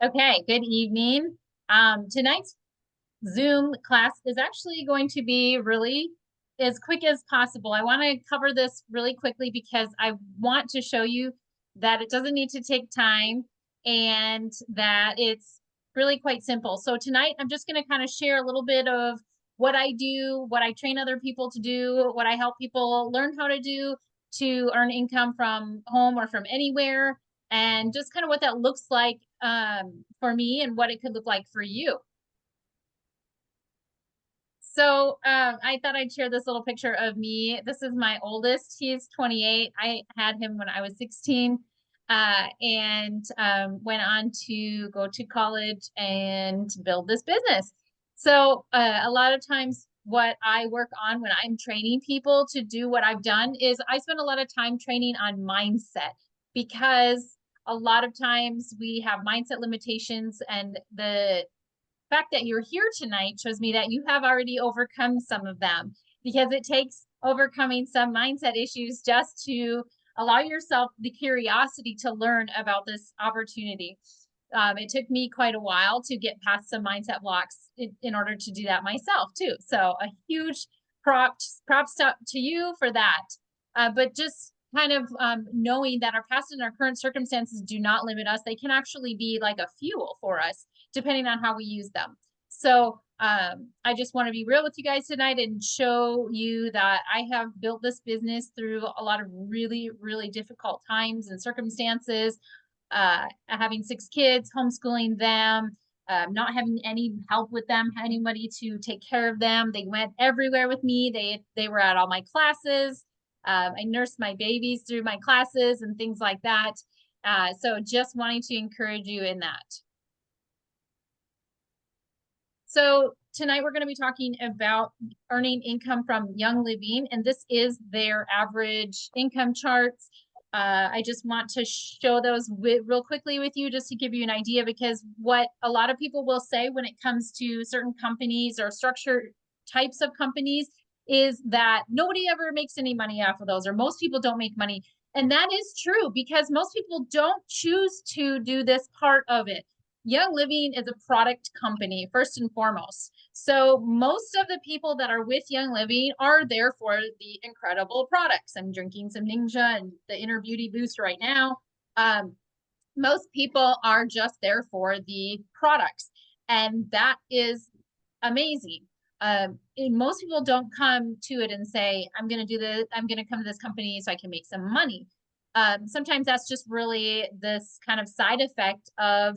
Okay, good evening. Tonight's Zoom class is actually going to be really as quick as possible. I want to cover this really quickly because I want to show you that it doesn't need to take time and that it's really quite simple. So tonight I'm just going to kind of share a little bit of what I do, what I train other people to do, what I help people learn how to do to earn income from home or from anywhere, and just kind of what that looks like for me and what it could look like for you. So I thought I'd share this little picture of me. This is my oldest. He's 28. I had him when I was 16 and went on to go to college and build this business. So a lot of times what I work on when I'm training people to do what I've done is I spend a lot of time training on mindset, because a lot of times we have mindset limitations, and the fact that you're here tonight shows me that you have already overcome some of them, because it takes overcoming some mindset issues just to allow yourself the curiosity to learn about this opportunity. It took me quite a while to get past some mindset blocks in order to do that myself too. So a huge props to you for that. But just kind of knowing that our past and our current circumstances do not limit us. They can actually be like a fuel for us, depending on how we use them. So I just want to be real with you guys tonight and show you that I have built this business through a lot of really, really difficult times and circumstances. Having 6 kids, homeschooling them, not having any help with them, anybody to take care of them. They went everywhere with me. They were at all my classes. I nursed my babies through my classes and things like that. So just wanting to encourage you in that. So tonight we're going to be talking about earning income from Young Living, and this is their average income charts. I just want to show those real quickly with you just to give you an idea, because what a lot of people will say when it comes to certain companies or structure types of companies is that nobody ever makes any money off of those, or most people don't make money. And that is true, because most people don't choose to do this part of it. Young Living is a product company, first and foremost. So most of the people that are with Young Living are there for the incredible products. I'm drinking some Ninja and the Inner Beauty Boost right now. Most people are just there for the products, and that is amazing. Most people don't come to it and say, I'm going to do this, I'm going to come to this company so I can make some money. Sometimes that's just really this kind of side effect of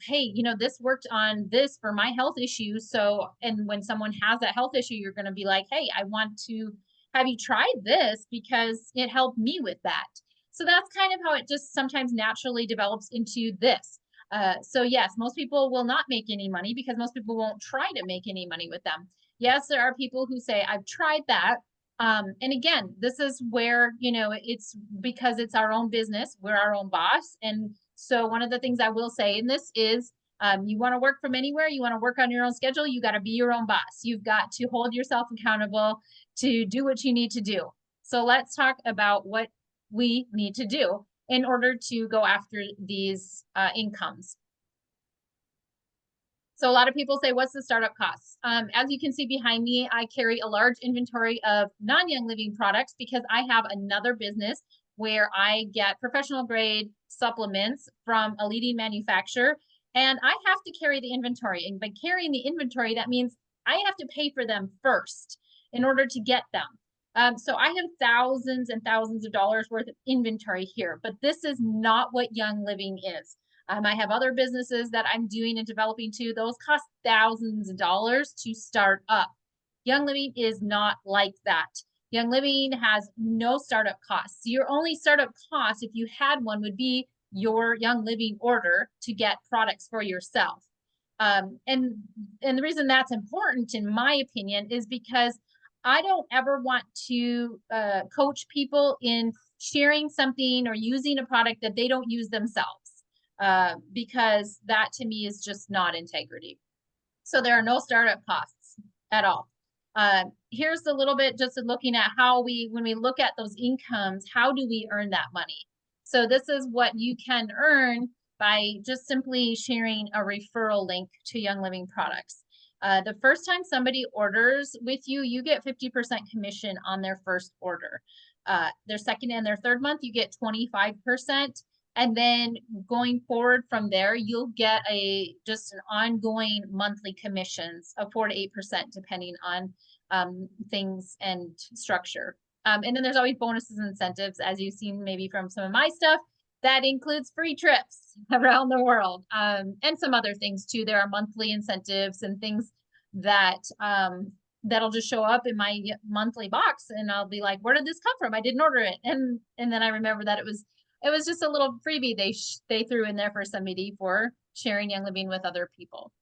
hey, this worked on this for my health issue. So, and when someone has that health issue, you're going to be like, hey, I want to have you try this because it helped me with that. So that's kind of how it just sometimes naturally develops into this. So yes, most people will not make any money because most people won't try to make any money with them. Yes, there are people who say, I've tried that. And again, this is where, it's because it's our own business. We're our own boss. And so one of the things I will say in this is you want to work from anywhere, you want to work on your own schedule, you got to be your own boss. You've got to hold yourself accountable to do what you need to do. So let's talk about what we need to do in order to go after these incomes. So a lot of people say, what's the startup costs? As you can see behind me, I carry a large inventory of non-Young Living products because I have another business where I get professional grade supplements from a leading manufacturer, and I have to carry the inventory. And by carrying the inventory, that means I have to pay for them first in order to get them. So I have thousands and thousands of dollars worth of inventory here, but this is not what Young Living is. I have other businesses that I'm doing and developing too. Those cost thousands of dollars to start up. Young Living is not like that. Young Living has no startup costs. Your only startup cost, if you had one, would be your Young Living order to get products for yourself. And the reason that's important, in my opinion, is because I don't ever want to coach people in sharing something or using a product that they don't use themselves, because that to me is just not integrity. So there are no startup costs at all. Here's a little bit just looking at how when we look at those incomes, how do we earn that money? So this is what you can earn by just simply sharing a referral link to Young Living products. The first time somebody orders with you, you get 50% commission on their first order. Their second and their third month, you get 25%. And then going forward from there, you'll get just an ongoing monthly commissions of 4 to 8%, depending on things and structure. And then there's always bonuses and incentives, as you've seen maybe from some of my stuff. That includes free trips around the world, and some other things too. There are monthly incentives and things that that'll just show up in my monthly box, and I'll be like, "Where did this come from? I didn't order it." And then I remember that it was just a little freebie they threw in there for somebody for sharing Young Living with other people.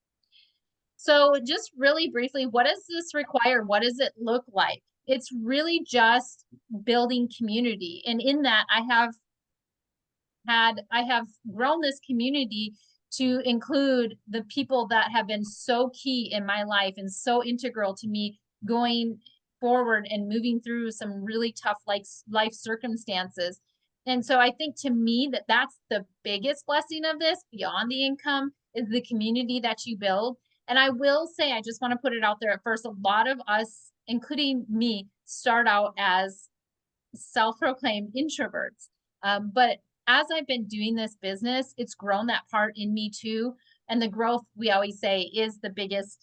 So just really briefly, what does this require? What does it look like? It's really just building community. And in that, I have grown this community to include the people that have been so key in my life and so integral to me going forward and moving through some really tough life circumstances. And so I think, to me, that's the biggest blessing of this beyond the income is the community that you build. And I will say, I just want to put it out there at first, a lot of us, including me, start out as self-proclaimed introverts. But as I've been doing this business, it's grown that part in me too. And the growth, we always say, is the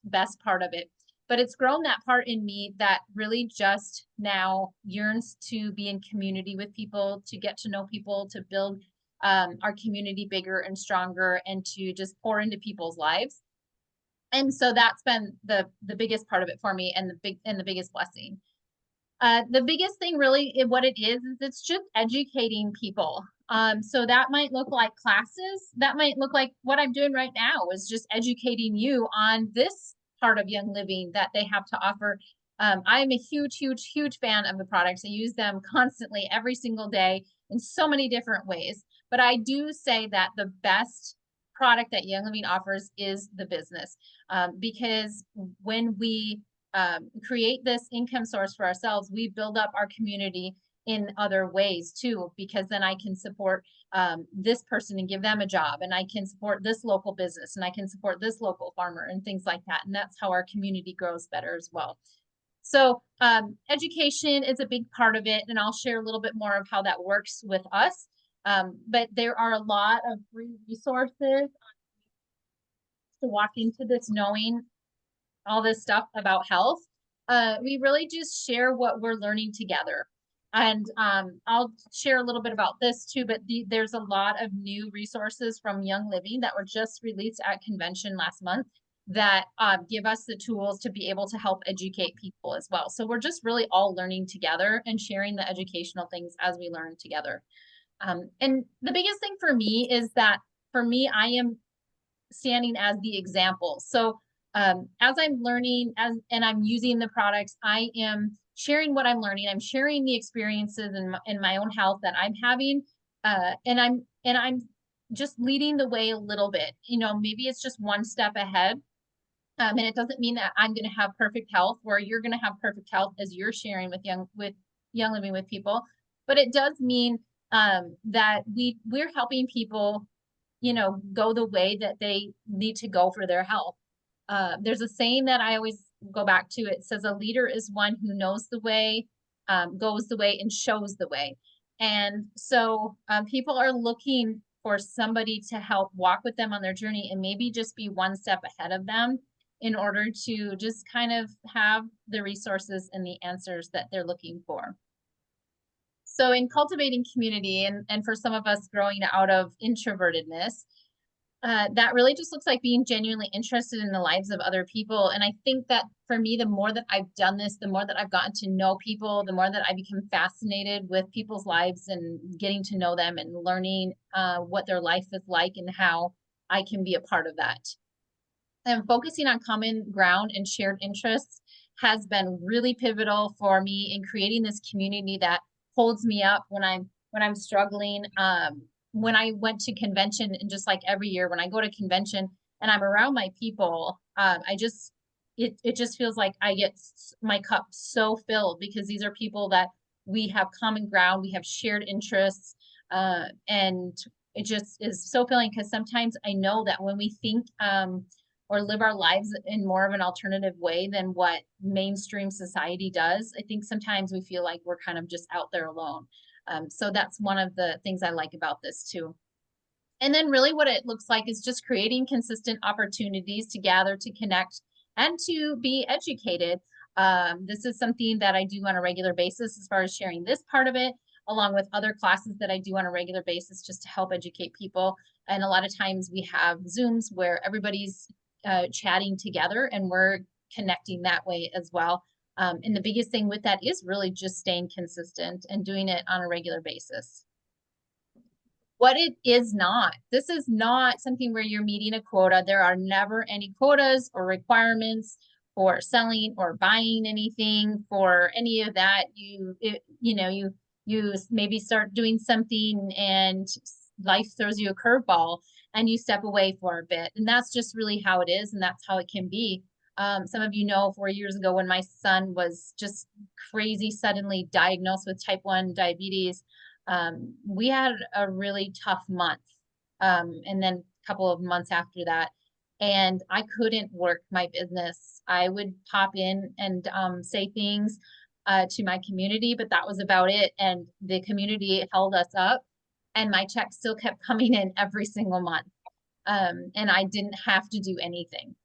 best part of it. But it's grown that part in me that really just now yearns to be in community with people, to get to know people, to build our community bigger and stronger, and to just pour into people's lives. And so that's been the biggest part of it for me, and the biggest blessing. The biggest thing really, what it is it's just educating people. So that might look like classes. That might look like what I'm doing right now is just educating you on this part of Young Living that they have to offer. I am a huge fan of the products. I use them constantly every single day in so many different ways. But I do say that the best product that Young Living offers is the business, because when we create this income source for ourselves, we build up our community in other ways too, because then I can support this person and give them a job, and I can support this local business, and I can support this local farmer and things like that. And that's how our community grows better as well. So education is a big part of it, and I'll share a little bit more of how that works with us. But there are a lot of free resources to walk into this knowing all this stuff about health. We really just share what we're learning together. And I'll share a little bit about this too, but there's a lot of new resources from Young Living that were just released at convention last month that give us the tools to be able to help educate people as well. So we're just really all learning together and sharing the educational things as we learn together. And the biggest thing for me is that, for me, I am standing as the example. So as I'm learning and I'm using the products, I am sharing what I'm learning. I'm sharing the experiences in my own health that I'm having, and I'm just leading the way a little bit. Maybe it's just one step ahead. And it doesn't mean that I'm going to have perfect health, where you're going to have perfect health as you're sharing with Young Living with people. But it does mean that we're helping people, go the way that they need to go for their health. There's a saying that I always go back to. It says, a leader is one who knows the way, goes the way, and shows the way. And so people are looking for somebody to help walk with them on their journey, and maybe just be one step ahead of them in order to just kind of have the resources and the answers that they're looking for. So in cultivating community, and for some of us growing out of introvertedness, that really just looks like being genuinely interested in the lives of other people. And I think that for me, the more that I've done this, the more that I've gotten to know people, the more that I become fascinated with people's lives and getting to know them and learning what their life is like and how I can be a part of that. And focusing on common ground and shared interests has been really pivotal for me in creating this community that holds me up when I'm struggling. When I went to convention, and just like every year when I go to convention and I'm around my people, it just feels like I get my cup so filled, because these are people that we have common ground, we have shared interests. And it just is so filling because sometimes I know that when we think or live our lives in more of an alternative way than what mainstream society does, I think sometimes we feel like we're kind of just out there alone. So that's one of the things I like about this too. And then really what it looks like is just creating consistent opportunities to gather, to connect, and to be educated. This is something that I do on a regular basis as far as sharing this part of it, along with other classes that I do on a regular basis just to help educate people. And a lot of times we have Zooms where everybody's chatting together and we're connecting that way as well. And the biggest thing with that is really just staying consistent and doing it on a regular basis. What it is not. This is not something where you're meeting a quota. There are never any quotas or requirements for selling or buying anything for any of that. You maybe start doing something and life throws you a curveball and you step away for a bit. And that's just really how it is. And that's how it can be. Some of you know 4 years ago when my son was just crazy suddenly diagnosed with type 1 diabetes, we had a really tough month. And then a couple of months after that, and I couldn't work my business. I would pop in and say things to my community, but that was about it. And the community held us up, and my check still kept coming in every single month. And I didn't have to do anything.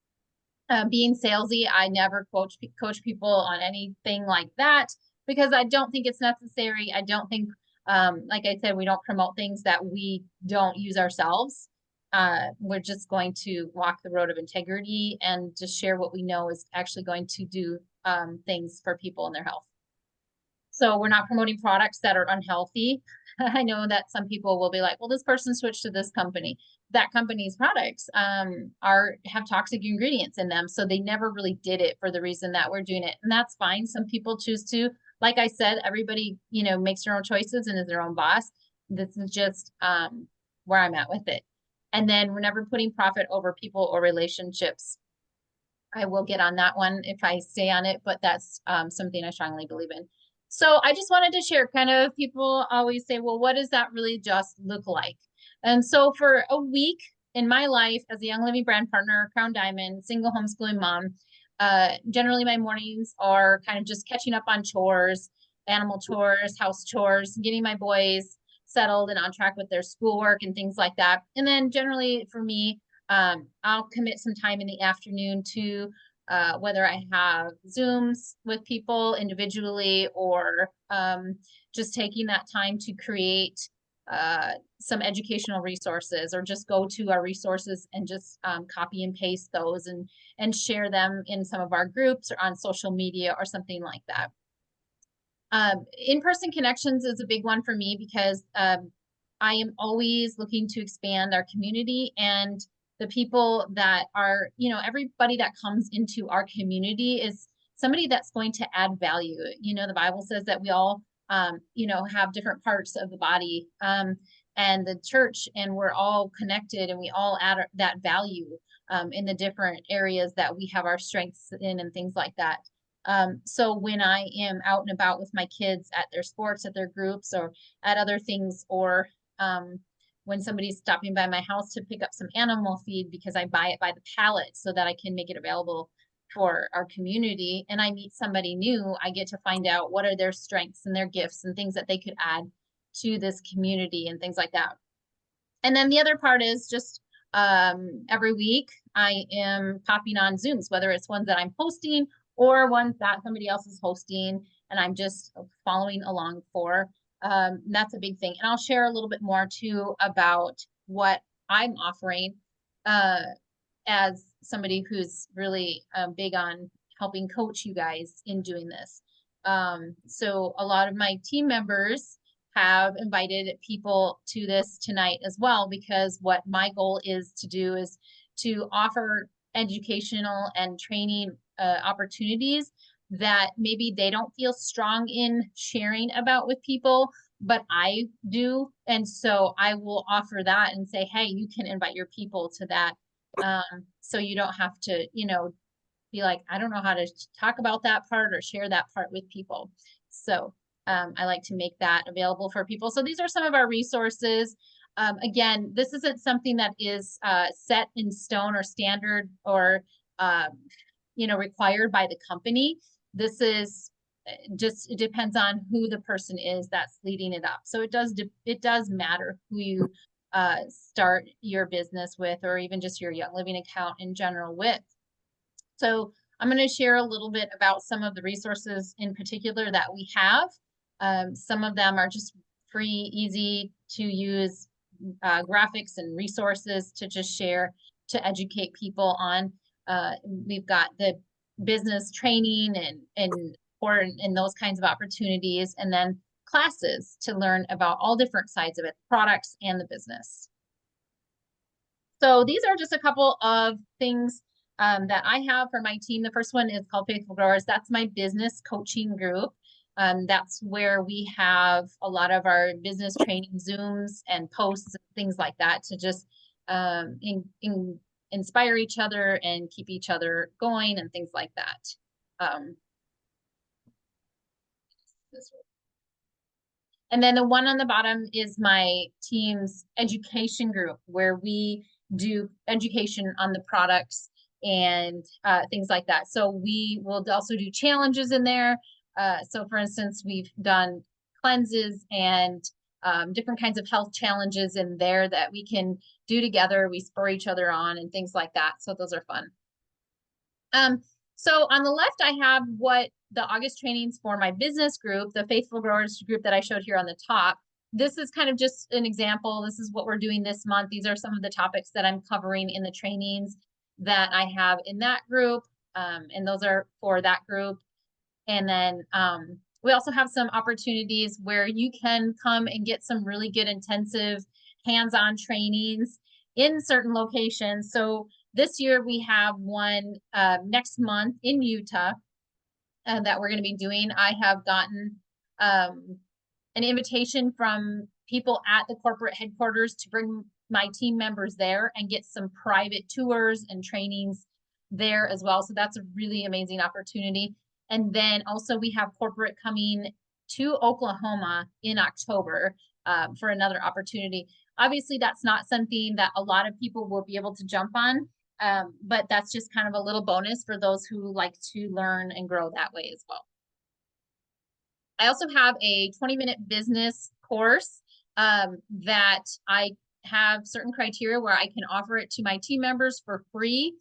Being salesy, I never coach people on anything like that because I don't think it's necessary. I don't think, like I said, we don't promote things that we don't use ourselves. We're just going to walk the road of integrity and just share what we know is actually going to do things for people and their health. So we're not promoting products that are unhealthy. I know that some people will be like, well, this person switched to this company. That company's products have toxic ingredients in them. So they never really did it for the reason that we're doing it. And that's fine. Some people choose to. Like I said, everybody, makes their own choices and is their own boss. This is just where I'm at with it. And then we're never putting profit over people or relationships. I will get on that one if I stay on it, but that's something I strongly believe in. So I just wanted to share kind of, people always say, well, what does that really just look like? And so for a week in my life as a Young Living brand partner, Crown Diamond, single homeschooling mom, generally my mornings are kind of just catching up on chores, animal chores, house chores, getting my boys settled and on track with their schoolwork and things like that. And then generally for me, I'll commit some time in the afternoon to whether I have Zooms with people individually or just taking that time to create some educational resources or just go to our resources and just copy and paste those and share them in some of our groups or on social media or something like that. In-person connections is a big one for me because I am always looking to expand our community and the people that are, everybody that comes into our community is somebody that's going to add value. The Bible says that we all, have different parts of the body and the church, and we're all connected and we all add that value in the different areas that we have our strengths in and things like that. So when I am out and about with my kids at their sports, at their groups, or at other things, or when somebody's stopping by my house to pick up some animal feed because I buy it by the pallet so that I can make it available for our community, and I meet somebody new, I get to find out what are their strengths and their gifts and things that they could add to this community and things like that. And then the other part is just every week I am popping on Zooms, whether it's ones that I'm hosting or ones that somebody else is hosting and I'm just following along for. That's a big thing. And I'll share a little bit more too about what I'm offering as somebody who's really big on helping coach you guys in doing this. So a lot of my team members have invited people to this tonight as well, because what my goal is to do is to offer educational and training opportunities that maybe they don't feel strong in sharing about with people, but I do. And so I will offer that and say, hey, you can invite your people to that. So you don't have to, be like, I don't know how to talk about that part or share that part with people. So I like to make that available for people. So these are some of our resources. Again, this isn't something that is set in stone or standard or required by the company. This is just, it depends on who the person is that's leading it up. So it does matter who you start your business with, or even just your Young Living account in general with. So I'm going to share a little bit about some of the resources in particular that we have. Some of them are just free, easy to use graphics and resources to just share to educate people on. We've got the business training and those kinds of opportunities, and then classes to learn about all different sides of it, products and the business. So these are just a couple of things that I have for my team. The first one is called Faithful Growers. That's my business coaching group. That's where we have a lot of our business training Zooms and posts and things like that to just inspire each other and keep each other going and things like that. And then the one on the bottom is my team's education group, where we do education on the products and things like that. So we will also do challenges in there. So for instance, we've done cleanses and different kinds of health challenges in there that we can do together. We spur each other on and things like that. So those are fun. So on the left, I have what the August trainings for my business group, the Faithful Growers group that I showed here on the top. This is kind of just an example. This is what we're doing this month. These are some of the topics that I'm covering in the trainings that I have in that group. And those are for that group. And then we also have some opportunities where you can come and get some really good intensive hands-on trainings in certain locations. So this year we have one next month in Utah that we're going to be doing. I have gotten an invitation from people at the corporate headquarters to bring my team members there and get some private tours and trainings there as well. So that's a really amazing opportunity. And then also we have corporate coming to Oklahoma in October for another opportunity. Obviously, that's not something that a lot of people will be able to jump on, but that's just kind of a little bonus for those who like to learn and grow that way as well. I also have a 20-minute business course that I have certain criteria where I can offer it to my team members for free.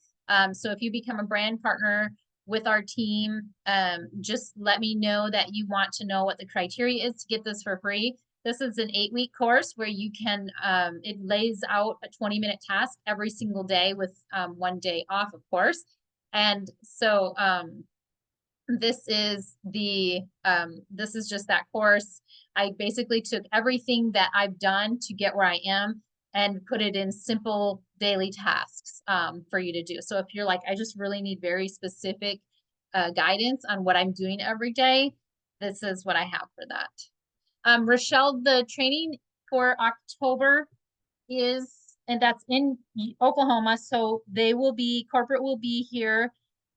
So if you become a brand partner with our team, just let me know that you want to know what the criteria is to get this for free. This is an 8-week course where you can, it lays out a 20-minute task every single day with 1 day off, of course. And so this is just that course. I basically took everything that I've done to get where I am and put it in simple daily tasks for you to do. So if you're like, I just really need very specific guidance on what I'm doing every day, this is what I have for that. Rochelle, the training for October is, and that's in Oklahoma. So corporate will be here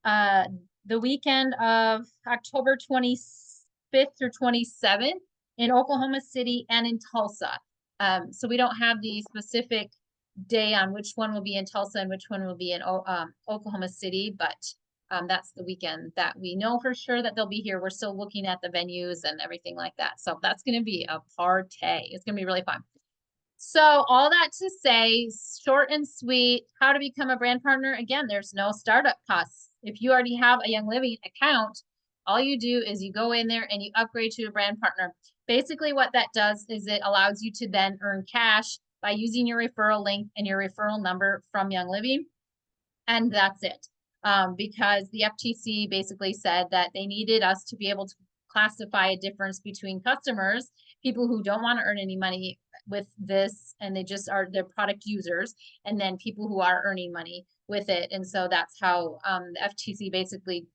the weekend of October 25th through 27th in Oklahoma City and in Tulsa. So we don't have the specific day on which one will be in Tulsa and which one will be in Oklahoma City, but that's the weekend that we know for sure that they'll be here. We're still looking at the venues and everything like that. So that's going to be a party. It's going to be really fun. So all that to say, short and sweet, how to become a brand partner. Again, there's no startup costs. If you already have a Young Living account, all you do is you go in there and you upgrade to a brand partner. Basically what that does is it allows you to then earn cash by using your referral link and your referral number from Young Living. And that's it. Because the FTC basically said that they needed us to be able to classify a difference between customers, people who don't want to earn any money with this, and they just are their product users, and then people who are earning money with it. And so that's how the FTC basically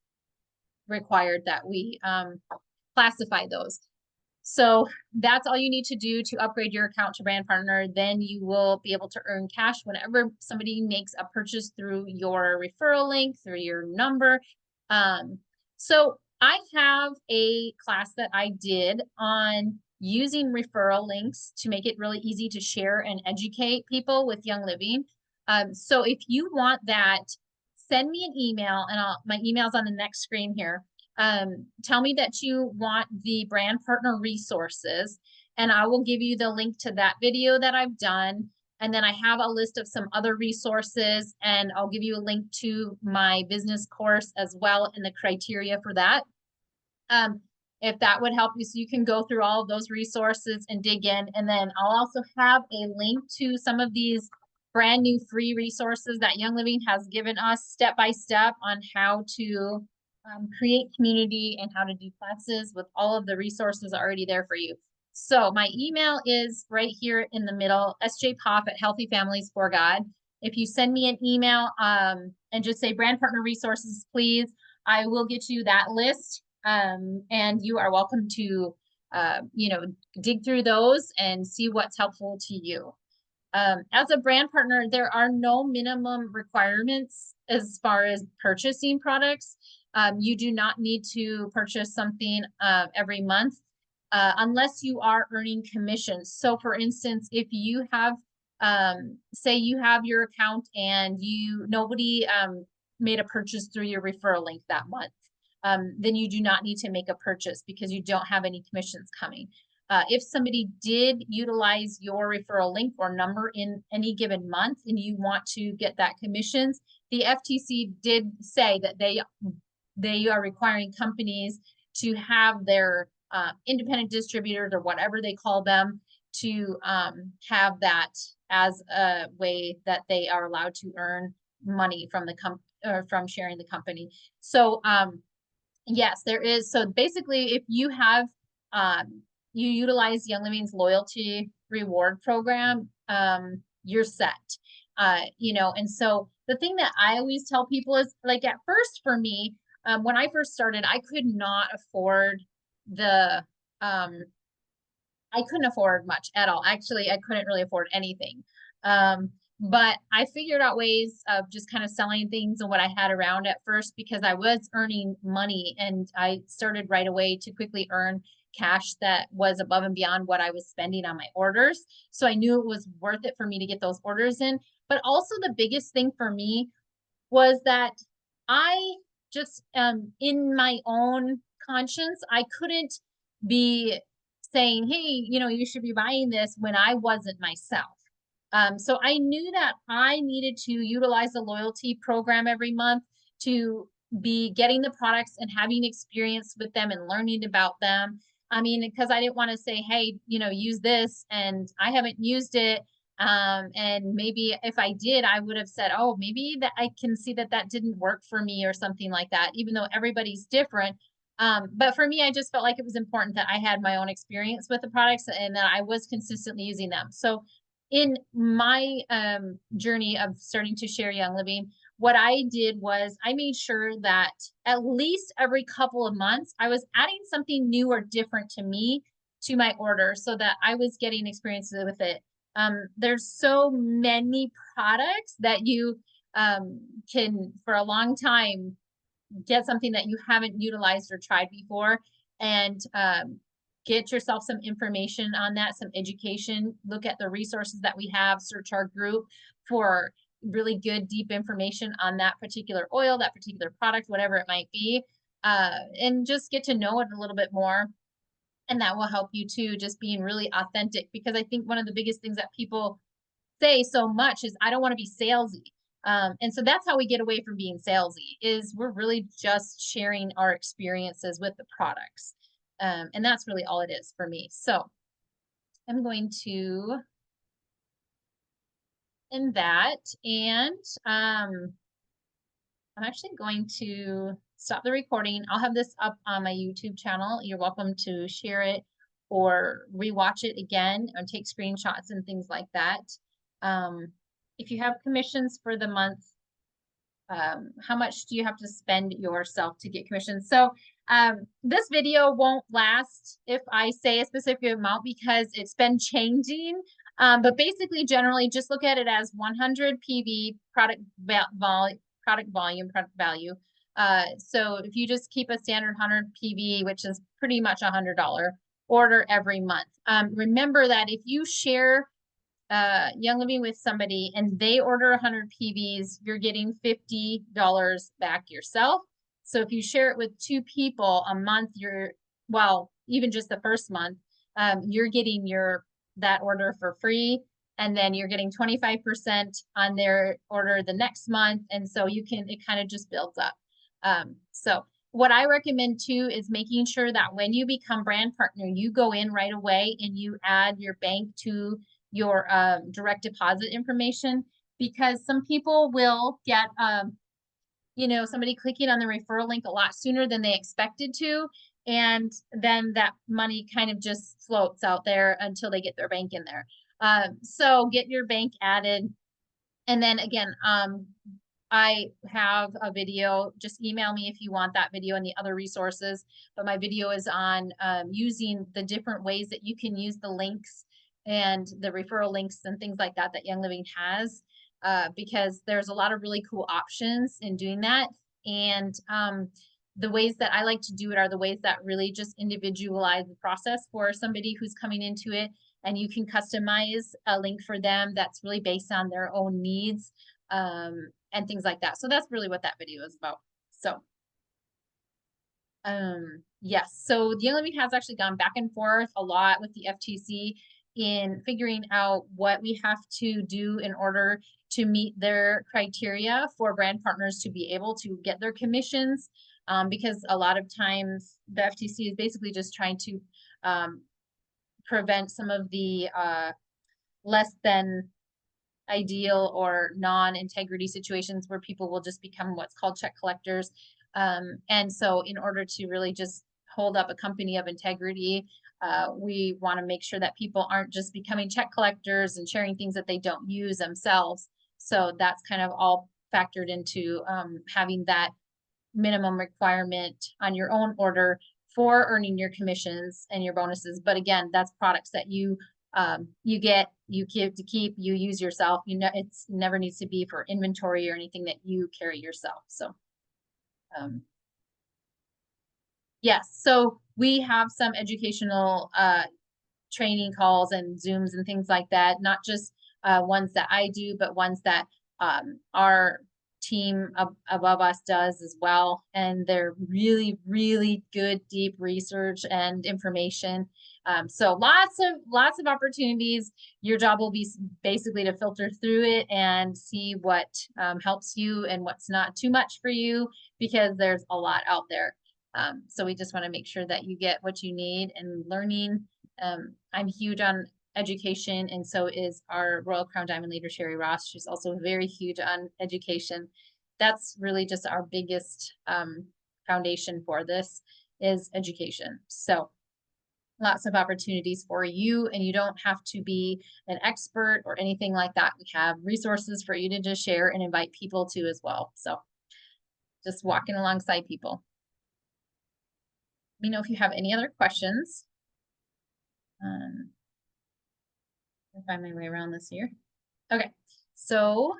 required that we classify those. So that's all you need to do to upgrade your account to brand partner. Then you will be able to earn cash whenever somebody makes a purchase through your referral link, through your number. So I have a class that I did on using referral links to make it really easy to share and educate people with Young Living. So if you want that, send me an email, and my email's on the next screen here. Tell me that you want the brand partner resources, and I will give you the link to that video that I've done. And then I have a list of some other resources, and I'll give you a link to my business course as well and the criteria for that. If that would help you, so you can go through all of those resources and dig in. And then I'll also have a link to some of these brand new free resources that Young Living has given us step by step on how to create community and how to do classes with all of the resources already there for you. So my email is right here in the middle, sjpoff at Healthy Families for God. If you send me an email and just say brand partner resources, please, I will get you that list. And you are welcome to, dig through those and see what's helpful to you. As a brand partner, there are no minimum requirements as far as purchasing products. You do not need to purchase something every month unless you are earning commissions. So for instance, if you have, say you have your account and nobody made a purchase through your referral link that month, then you do not need to make a purchase because you don't have any commissions coming. If somebody did utilize your referral link or number in any given month and you want to get that commissions, the FTC did say that they are requiring companies to have their independent distributors or whatever they call them to have that as a way that they are allowed to earn money from from sharing the company. So yes, there is. So basically, if you have you utilize Young Living's loyalty reward program, you're set. And so the thing that I always tell people is, like, at first for me, when I first started, I could not afford I couldn't afford much at all. Actually, I couldn't really afford anything. But I figured out ways of just kind of selling things and what I had around at first because I was earning money, and I started right away to quickly earn cash that was above and beyond what I was spending on my orders. So I knew it was worth it for me to get those orders in. But also the biggest thing for me was that I just, in my own conscience, I couldn't be saying, hey, you should be buying this when I wasn't myself. So I knew that I needed to utilize the loyalty program every month to be getting the products and having experience with them and learning about them. I mean, because I didn't want to say, hey, use this, and I haven't used it. And maybe if I did, I would have said, oh, maybe that I can see that didn't work for me or something like that, even though everybody's different. But for me, I just felt like it was important that I had my own experience with the products and that I was consistently using them. So in my journey of starting to share Young Living, what I did was I made sure that at least every couple of months, I was adding something new or different to me to my order so that I was getting experiences with it. There's so many products that you can, for a long time, get something that you haven't utilized or tried before, and get yourself some information on that, some education. Look at the resources that we have, search our group for really good, deep information on that particular oil, that particular product, whatever it might be, and just get to know it a little bit more. And that will help you too, just being really authentic, because I think one of the biggest things that people say so much is, I don't want to be salesy. And so that's how we get away from being salesy, is we're really just sharing our experiences with the products. And that's really all it is for me. So I'm going to end that, and I'm actually going to stop the recording. I'll have this up on my YouTube channel. You're welcome to share it or rewatch it again and take screenshots and things like that. If you have commissions for the month, how much do you have to spend yourself to get commissions? So this video won't last if I say a specific amount because it's been changing. But basically, generally, just look at it as 100 PV, product volume, product value, So if you just keep a standard 100 PV, which is pretty much $100 order every month, remember that if you share Young Living with somebody and they order 100 PVs, you're getting $50 back yourself. So if you share it with 2 people a month, well, even just the first month, you're getting that order for free. And then you're getting 25% on their order the next month. And so it kind of just builds up. So what I recommend too is making sure that when you become brand partner, you go in right away and you add your bank to your direct deposit information, because some people will get somebody clicking on the referral link a lot sooner than they expected to, and then that money kind of just floats out there until they get their bank in there. So get your bank added. And then again, I have a video. Just email me if you want that video and the other resources. But my video is on using the different ways that you can use the links and the referral links and things like that that Young Living has, because there's a lot of really cool options in doing that. And the ways that I like to do it are the ways that really just individualize the process for somebody who's coming into it. And you can customize a link for them that's really based on their own needs, and things like that. So that's really what that video is about. So, yes. So the Young Living has actually gone back and forth a lot with the FTC in figuring out what we have to do in order to meet their criteria for brand partners to be able to get their commissions. Because a lot of times the FTC is basically just trying to prevent some of the less than ideal or non-integrity situations where people will just become what's called check collectors. And so in order to really just hold up a company of integrity, we want to make sure that people aren't just becoming check collectors and sharing things that they don't use themselves. So that's kind of all factored into having that minimum requirement on your own order for earning your commissions and your bonuses. But again, that's products that you get, you keep to keep, you use yourself. It's never needs to be for inventory or anything that you carry yourself. So, yes. So we have some educational training calls and Zooms and things like that. Not just ones that I do, but ones that our team above us does as well. And they're really, really good, deep research and information. So lots of opportunities. Your job will be basically to filter through it and see what helps you and what's not too much for you, because there's a lot out there. So we just want to make sure that you get what you need and learning. I'm huge on education, and so is our Royal Crown Diamond leader, Sherry Ross. She's also very huge on education. That's really just our biggest foundation for this is education. So lots of opportunities for you, and you don't have to be an expert or anything like that. We have resources for you to just share and invite people to as well. So just walking alongside people. Let me know if you have any other questions. I'll find my way around this here. Okay, so